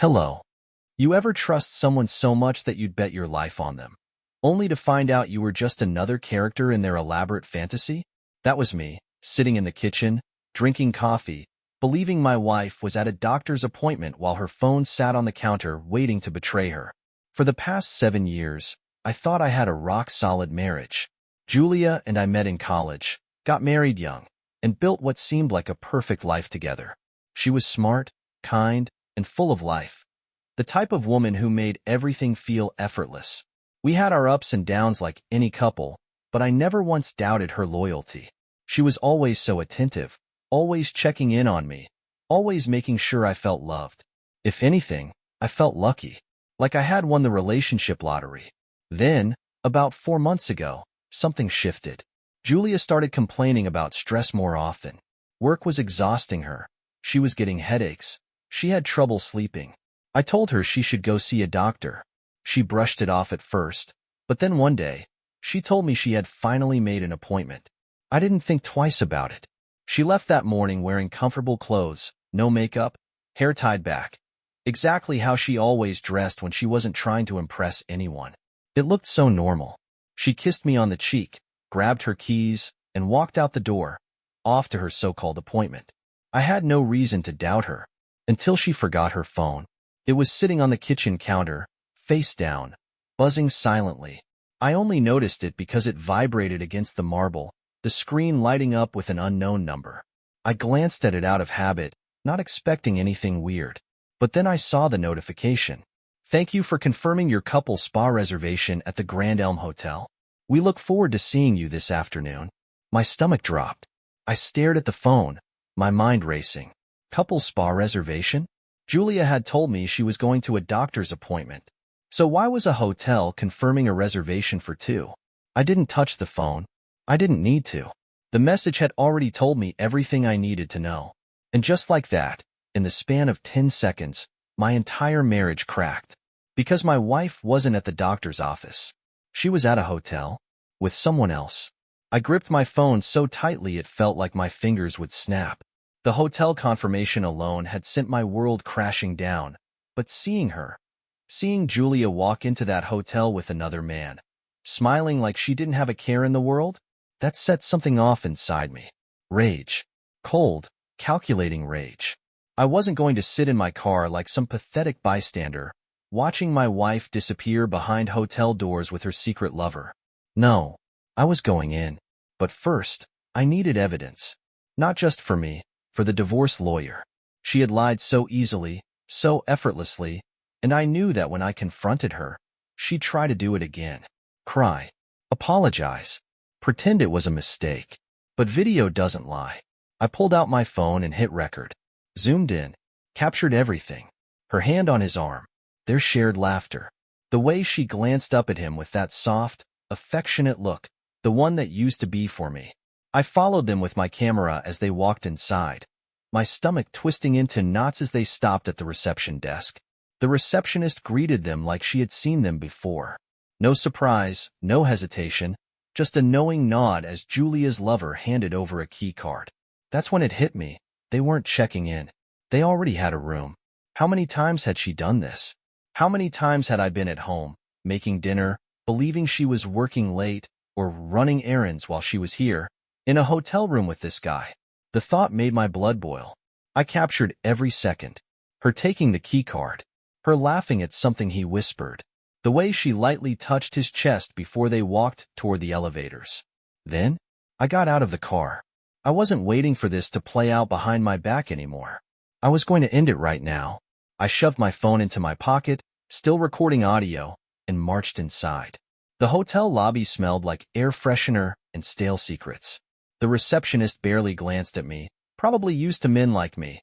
Hello. You ever trust someone so much that you'd bet your life on them, only to find out you were just another character in their elaborate fantasy? That was me, sitting in the kitchen, drinking coffee, believing my wife was at a doctor's appointment while her phone sat on the counter waiting to betray her. For the past 7 years, I thought I had a rock-solid marriage. Julia and I met in college, got married young, and built what seemed like a perfect life together. She was smart, kind, and full of life. The type of woman who made everything feel effortless. We had our ups and downs like any couple, but I never once doubted her loyalty. She was always so attentive, always checking in on me, always making sure I felt loved. If anything, I felt lucky, like I had won the relationship lottery. Then, about 4 months ago, something shifted. Julia started complaining about stress more often. Work was exhausting her. She was getting headaches. She had trouble sleeping. I told her she should go see a doctor. She brushed it off at first, but then one day, she told me she had finally made an appointment. I didn't think twice about it. She left that morning wearing comfortable clothes, no makeup, hair tied back. Exactly how she always dressed when she wasn't trying to impress anyone. It looked so normal. She kissed me on the cheek, grabbed her keys, and walked out the door, off to her so-called appointment. I had no reason to doubt her, until she forgot her phone. It was sitting on the kitchen counter, face down, buzzing silently. I only noticed it because it vibrated against the marble, the screen lighting up with an unknown number. I glanced at it out of habit, not expecting anything weird. But then I saw the notification. Thank you for confirming your couple spa reservation at the Grand Elm Hotel. We look forward to seeing you this afternoon. My stomach dropped. I stared at the phone, my mind racing. Couple spa reservation? Julia had told me she was going to a doctor's appointment. So why was a hotel confirming a reservation for two? I didn't touch the phone. I didn't need to. The message had already told me everything I needed to know. And just like that, in the span of 10 seconds, my entire marriage cracked. Because my wife wasn't at the doctor's office. She was at a hotel, with someone else. I gripped my phone so tightly it felt like my fingers would snap. The hotel confirmation alone had sent my world crashing down, but seeing Julia walk into that hotel with another man, smiling like she didn't have a care in the world, that set something off inside me. Rage. Cold, calculating rage. I wasn't going to sit in my car like some pathetic bystander, watching my wife disappear behind hotel doors with her secret lover. No, I was going in. But first, I needed evidence. Not just for me, for the divorce lawyer. She had lied so easily, so effortlessly, and I knew that when I confronted her, she'd try to do it again. Cry. Apologize. Pretend it was a mistake. But video doesn't lie. I pulled out my phone and hit record. Zoomed in. Captured everything. Her hand on his arm. Their shared laughter. The way she glanced up at him with that soft, affectionate look, the one that used to be for me. I followed them with my camera as they walked inside, my stomach twisting into knots as they stopped at the reception desk. The receptionist greeted them like she had seen them before. No surprise, no hesitation, just a knowing nod as Julia's lover handed over a key card. That's when it hit me. They weren't checking in. They already had a room. How many times had she done this? How many times had I been at home, making dinner, believing she was working late, or running errands while she was here, in a hotel room with this guy? The thought made my blood boil. I captured every second. Her taking the key card. Her laughing at something he whispered. The way she lightly touched his chest before they walked toward the elevators. Then, I got out of the car. I wasn't waiting for this to play out behind my back anymore. I was going to end it right now. I shoved my phone into my pocket, still recording audio, and marched inside. The hotel lobby smelled like air freshener and stale secrets. The receptionist barely glanced at me, probably used to men like me.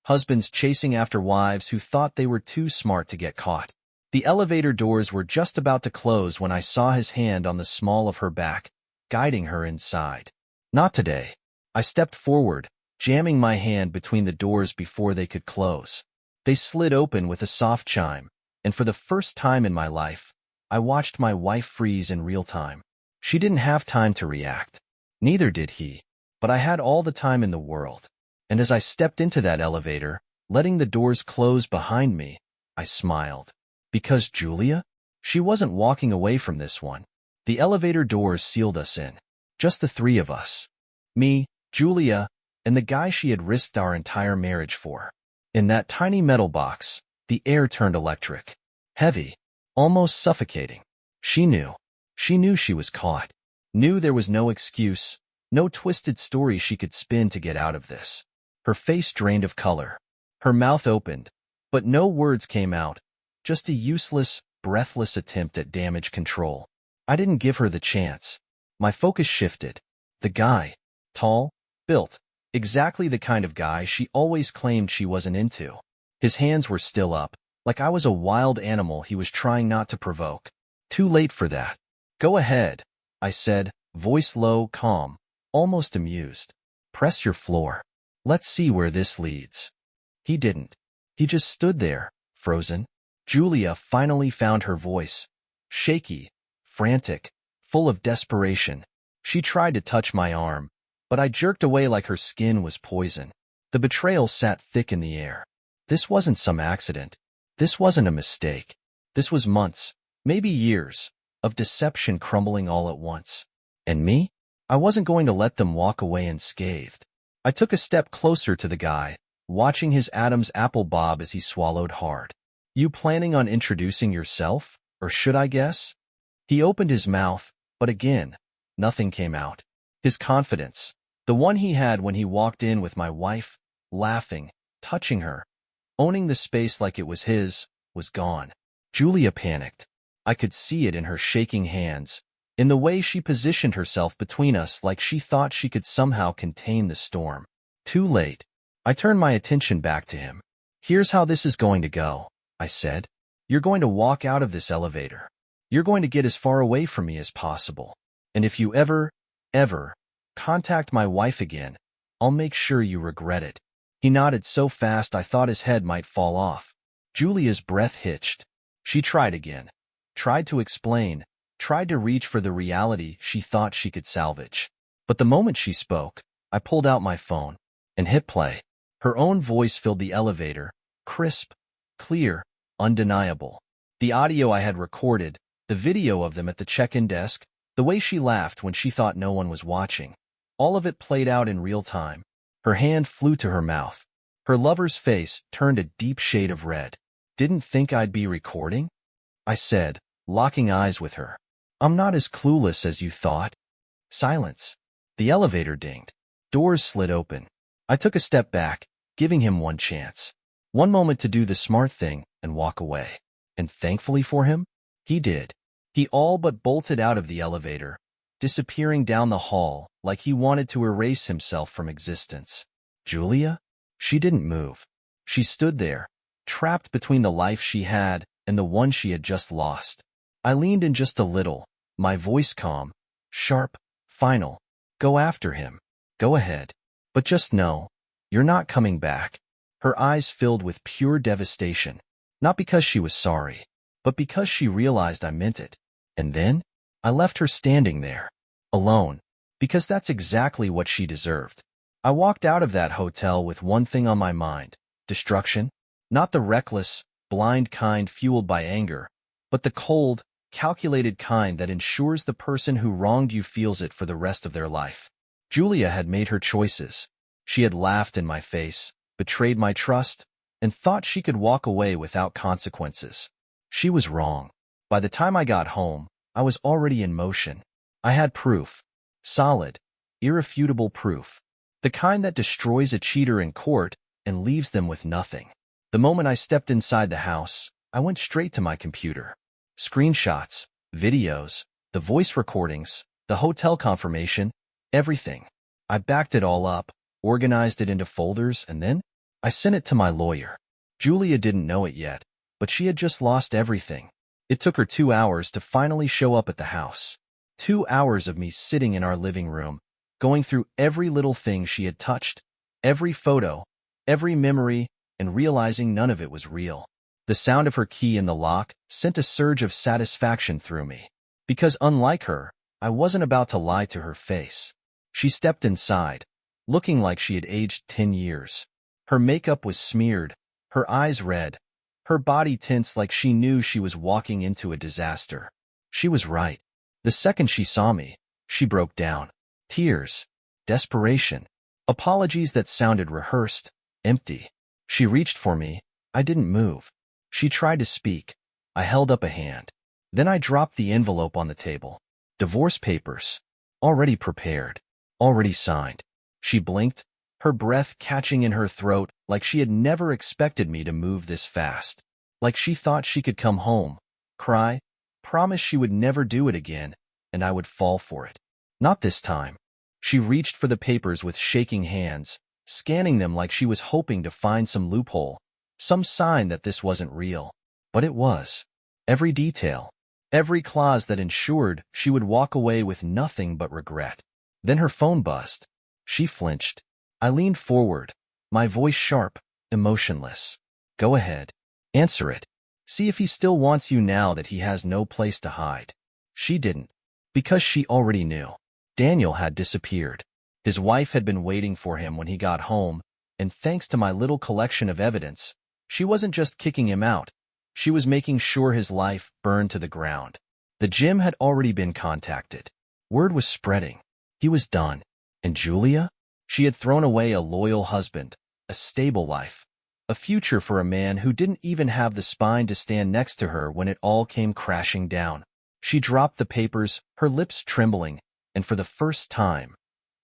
Husbands chasing after wives who thought they were too smart to get caught. The elevator doors were just about to close when I saw his hand on the small of her back, guiding her inside. Not today. I stepped forward, jamming my hand between the doors before they could close. They slid open with a soft chime, and for the first time in my life, I watched my wife freeze in real time. She didn't have time to react. Neither did he. But I had all the time in the world. And as I stepped into that elevator, letting the doors close behind me, I smiled. Because Julia? She wasn't walking away from this one. The elevator doors sealed us in. Just the three of us. Me, Julia, and the guy she had risked our entire marriage for. In that tiny metal box, the air turned electric. Heavy. Almost suffocating. She knew. She knew she was caught. Knew there was no excuse, no twisted story she could spin to get out of this. Her face drained of color. Her mouth opened, but no words came out, just a useless, breathless attempt at damage control. I didn't give her the chance. My focus shifted. The guy. Tall, built, exactly the kind of guy she always claimed she wasn't into. His hands were still up, like I was a wild animal he was trying not to provoke. Too late for that. Go ahead, I said, voice low, calm, almost amused. Press your floor. Let's see where this leads. He didn't. He just stood there, frozen. Julia finally found her voice. Shaky, frantic, full of desperation. She tried to touch my arm, but I jerked away like her skin was poison. The betrayal sat thick in the air. This wasn't some accident. This wasn't a mistake. This was months, maybe years, of deception crumbling all at once. And me? I wasn't going to let them walk away unscathed. I took a step closer to the guy, watching his Adam's apple bob as he swallowed hard. You planning on introducing yourself, or should I guess? He opened his mouth, but again, nothing came out. His confidence, the one he had when he walked in with my wife, laughing, touching her, owning the space like it was his, was gone. Julia panicked. I could see it in her shaking hands, in the way she positioned herself between us like she thought she could somehow contain the storm. Too late. I turned my attention back to him. Here's how this is going to go, I said. You're going to walk out of this elevator. You're going to get as far away from me as possible. And if you ever contact my wife again, I'll make sure you regret it. He nodded so fast I thought his head might fall off. Julia's breath hitched. She tried again. Tried to explain. Tried to reach for the reality she thought she could salvage. But the moment she spoke, I pulled out my phone and hit play. Her own voice filled the elevator, crisp, clear, undeniable. The audio I had recorded, the video of them at the check-in desk, the way she laughed when she thought no one was watching. All of it played out in real time. Her hand flew to her mouth. Her lover's face turned a deep shade of red. Didn't think I'd be recording? I said, locking eyes with her. I'm not as clueless as you thought. Silence. The elevator dinged. Doors slid open. I took a step back, giving him one chance. One moment to do the smart thing and walk away. And thankfully for him, he did. He all but bolted out of the elevator, disappearing down the hall like he wanted to erase himself from existence. Julia? She didn't move. She stood there, trapped between the life she had and the one she had just lost. I leaned in just a little, my voice calm, sharp, final. Go after him. Go ahead. But just know, you're not coming back. Her eyes filled with pure devastation, not because she was sorry, but because she realized I meant it. And then, I left her standing there, alone, because that's exactly what she deserved. I walked out of that hotel with one thing on my mind: destruction. Not the reckless, blind kind fueled by anger, but the cold, calculated kind that ensures the person who wronged you feels it for the rest of their life. Julia had made her choices. She had laughed in my face, betrayed my trust, and thought she could walk away without consequences. She was wrong. By the time I got home, I was already in motion. I had proof. Solid, irrefutable proof. The kind that destroys a cheater in court and leaves them with nothing. The moment I stepped inside the house, I went straight to my computer. Screenshots, videos, the voice recordings, the hotel confirmation, everything. I backed it all up, organized it into folders, and then I sent it to my lawyer. Julia didn't know it yet, but she had just lost everything. It took her 2 hours to finally show up at the house. 2 hours of me sitting in our living room, going through every little thing she had touched, every photo, every memory, and realizing none of it was real. The sound of her key in the lock sent a surge of satisfaction through me. Because unlike her, I wasn't about to lie to her face. She stepped inside, looking like she had aged 10 years. Her makeup was smeared, her eyes red, Her body tensed like she knew she was walking into a disaster. She was right. The second she saw me, she broke down. Tears, desperation, apologies that sounded rehearsed, empty. She reached for me. I didn't move. She tried to speak. I held up a hand. Then I dropped the envelope on the table. Divorce papers. Already prepared. Already signed. She blinked, her breath catching in her throat like she had never expected me to move this fast. Like she thought she could come home, cry, promise she would never do it again, and I would fall for it. Not this time. She reached for the papers with shaking hands, scanning them like she was hoping to find some loophole, some sign that this wasn't real. But it was. Every detail, every clause that ensured she would walk away with nothing but regret. Then her phone buzzed. She flinched. I leaned forward, my voice sharp, emotionless. Go ahead. Answer it. See if he still wants you now that he has no place to hide. She didn't, because she already knew. Daniel had disappeared. His wife had been waiting for him when he got home, and thanks to my little collection of evidence, she wasn't just kicking him out. She was making sure his life burned to the ground. The gym had already been contacted. Word was spreading. He was done. And Julia? She had thrown away a loyal husband, a stable life, a future for a man who didn't even have the spine to stand next to her when it all came crashing down. She dropped the papers, her lips trembling, and for the first time,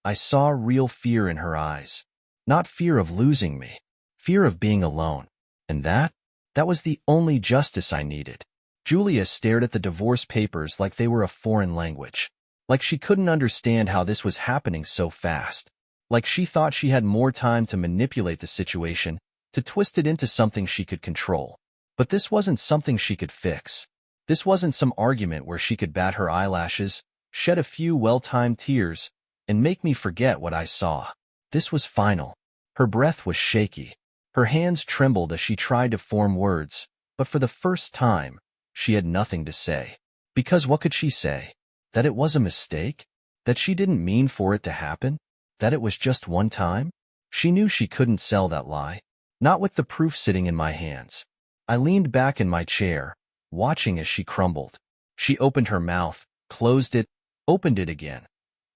I saw real fear in her eyes. Not fear of losing me, fear of being alone. And that was the only justice I needed. Julia stared at the divorce papers like they were a foreign language. Like she couldn't understand how this was happening so fast. Like she thought she had more time to manipulate the situation, to twist it into something she could control. But this wasn't something she could fix. This wasn't some argument where she could bat her eyelashes, shed a few well-timed tears, and make me forget what I saw. This was final. Her breath was shaky. Her hands trembled as she tried to form words, but for the first time, she had nothing to say. Because what could she say? That it was a mistake? That she didn't mean for it to happen? That it was just one time? She knew she couldn't sell that lie. Not with the proof sitting in my hands. I leaned back in my chair, watching as she crumbled. She opened her mouth, closed it, opened it again.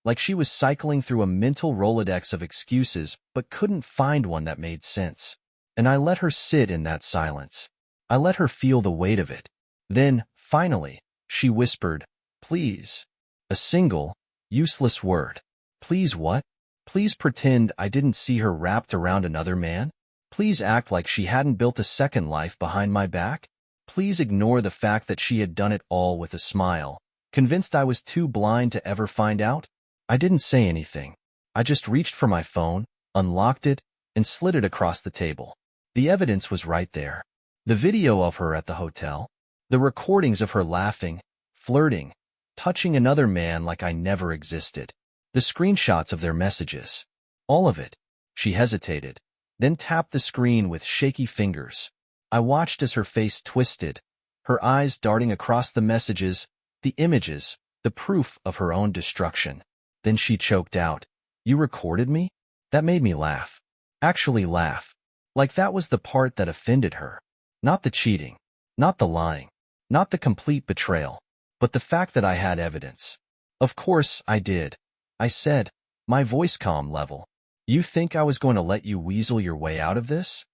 Like she was cycling through a mental Rolodex of excuses but couldn't find one that made sense. And I let her sit in that silence. I let her feel the weight of it. Then, finally, she whispered, "Please." A single, useless word. Please what? Please pretend I didn't see her wrapped around another man? Please act like she hadn't built a second life behind my back? Please ignore the fact that she had done it all with a smile, convinced I was too blind to ever find out? I didn't say anything. I just reached for my phone, unlocked it, and slid it across the table. The evidence was right there. The video of her at the hotel, the recordings of her laughing, flirting, touching another man like I never existed, the screenshots of their messages. All of it. She hesitated, then tapped the screen with shaky fingers. I watched as her face twisted, her eyes darting across the messages, the images, the proof of her own destruction. Then she choked out, "You recorded me?" That made me laugh. Actually laugh. Like that was the part that offended her. Not the cheating, not the lying, not the complete betrayal, but the fact that I had evidence. Of course I did. I said, my voice calm level. "You think I was going to let you weasel your way out of this?"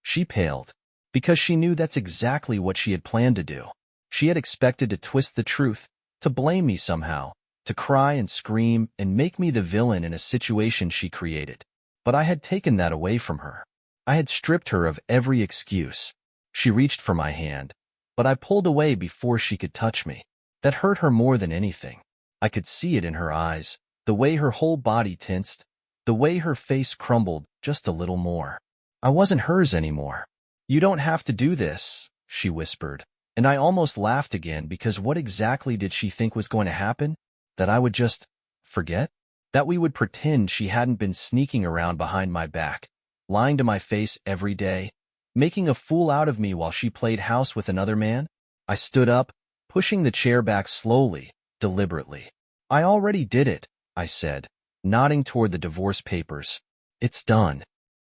She paled, because she knew that's exactly what she had planned to do. She had expected to twist the truth, to blame me somehow, to cry and scream and make me the villain in a situation she created. But I had taken that away from her. I had stripped her of every excuse. She reached for my hand, but I pulled away before she could touch me. That hurt her more than anything. I could see it in her eyes, the way her whole body tensed, the way her face crumbled just a little more. I wasn't hers anymore. "You don't have to do this," she whispered, and I almost laughed again because what exactly did she think was going to happen? That I would just forget? That we would pretend she hadn't been sneaking around behind my back, lying to my face every day, making a fool out of me while she played house with another man? I stood up, pushing the chair back slowly, deliberately. "I already did it," I said, nodding toward the divorce papers. "It's done."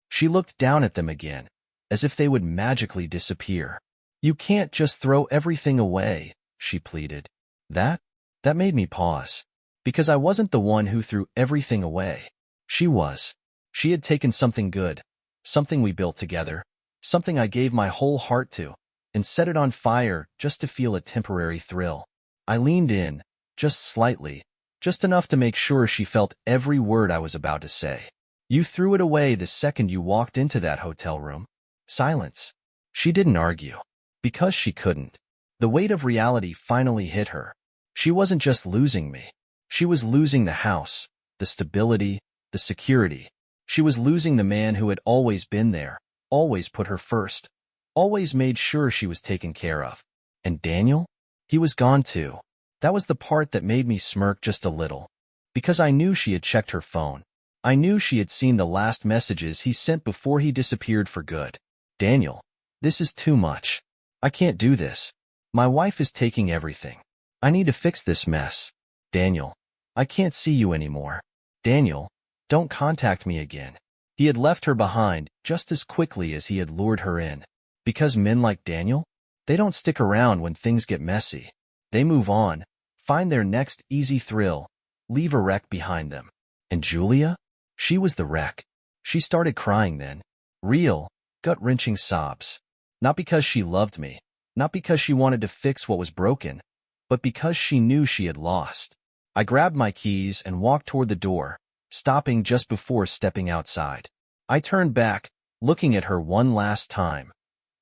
She looked down at them again, as if they would magically disappear. You can't just throw everything away, she pleaded. That made me pause. Because I wasn't the one who threw everything away. She was. She had taken something good, something we built together, something I gave my whole heart to, and set it on fire just to feel a temporary thrill. I leaned in, just slightly, just enough to make sure she felt every word I was about to say. You threw it away the second you walked into that hotel room. Silence. She didn't argue. Because she couldn't. The weight of reality finally hit her. She wasn't just losing me. She was losing the house, the stability, the security. She was losing the man who had always been there, always put her first, always made sure she was taken care of. And Daniel? He was gone too. That was the part that made me smirk just a little. Because I knew she had checked her phone. I knew she had seen the last messages he sent before he disappeared for good. Daniel, this is too much. I can't do this. My wife is taking everything. I need to fix this mess. Daniel, I can't see you anymore. Daniel, don't contact me again. He had left her behind just as quickly as he had lured her in. Because men like Daniel, they don't stick around when things get messy. They move on, find their next easy thrill, leave a wreck behind them. And Julia? She was the wreck. She started crying then. Real, gut-wrenching sobs. Not because she loved me, not because she wanted to fix what was broken, but because she knew she had lost. I grabbed my keys and walked toward the door, stopping just before stepping outside. I turned back, looking at her one last time.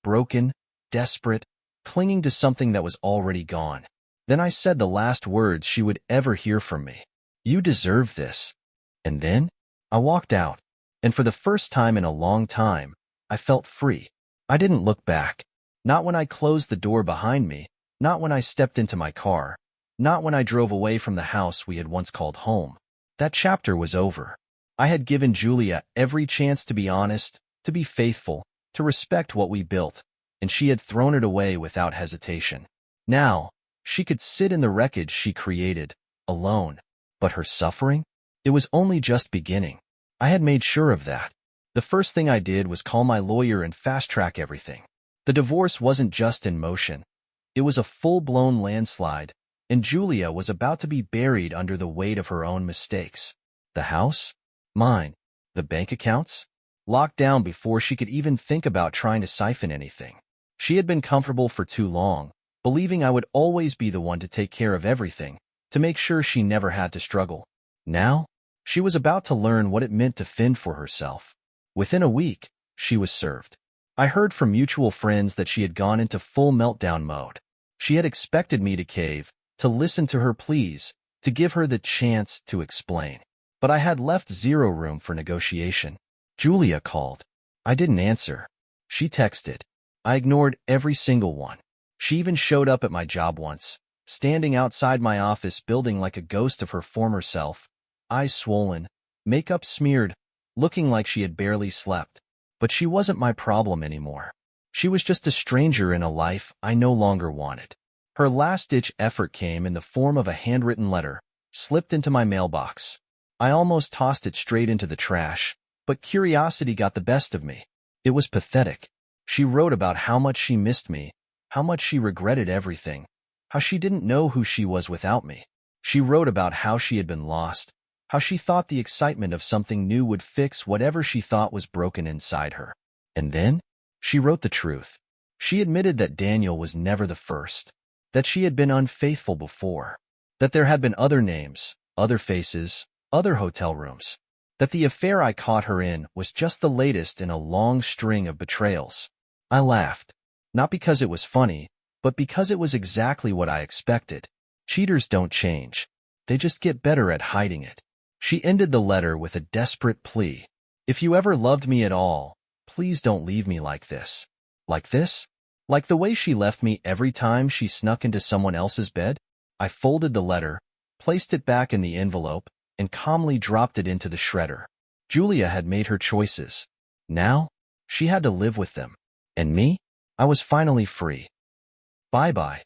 Broken, desperate, clinging to something that was already gone. Then I said the last words she would ever hear from me. You deserve this. And then, I walked out, and for the first time in a long time, I felt free. I didn't look back. Not when I closed the door behind me, not when I stepped into my car, not when I drove away from the house we had once called home. That chapter was over. I had given Julia every chance to be honest, to be faithful, to respect what we built, and she had thrown it away without hesitation. Now, she could sit in the wreckage she created, alone. But her suffering? It was only just beginning. I had made sure of that. The first thing I did was call my lawyer and fast-track everything. The divorce wasn't just in motion. It was a full-blown landslide, and Julia was about to be buried under the weight of her own mistakes. The house? Mine. The bank accounts? Locked down before she could even think about trying to siphon anything. She had been comfortable for too long, believing I would always be the one to take care of everything, to make sure she never had to struggle. Now, she was about to learn what it meant to fend for herself. Within a week, she was served. I heard from mutual friends that she had gone into full meltdown mode. She had expected me to cave, to listen to her pleas, to give her the chance to explain. But I had left zero room for negotiation. Julia called. I didn't answer. She texted. I ignored every single one. She even showed up at my job once, standing outside my office building like a ghost of her former self, eyes swollen, makeup smeared, looking like she had barely slept. But she wasn't my problem anymore. She was just a stranger in a life I no longer wanted. Her last-ditch effort came in the form of a handwritten letter, slipped into my mailbox. I almost tossed it straight into the trash, but curiosity got the best of me. It was pathetic. She wrote about how much she missed me, how much she regretted everything, how she didn't know who she was without me. She wrote about how she had been lost, how she thought the excitement of something new would fix whatever she thought was broken inside her. And then, she wrote the truth. She admitted that Daniel was never the first, that she had been unfaithful before, that there had been other names, other faces, other hotel rooms, that the affair I caught her in was just the latest in a long string of betrayals. I laughed, not because it was funny, but because it was exactly what I expected. Cheaters don't change. They just get better at hiding it. She ended the letter with a desperate plea. If you ever loved me at all, please don't leave me like this. Like this? Like the way she left me every time she snuck into someone else's bed? I folded the letter, placed it back in the envelope, and calmly dropped it into the shredder. Julia had made her choices. Now, she had to live with them. And me? I was finally free. Bye-bye.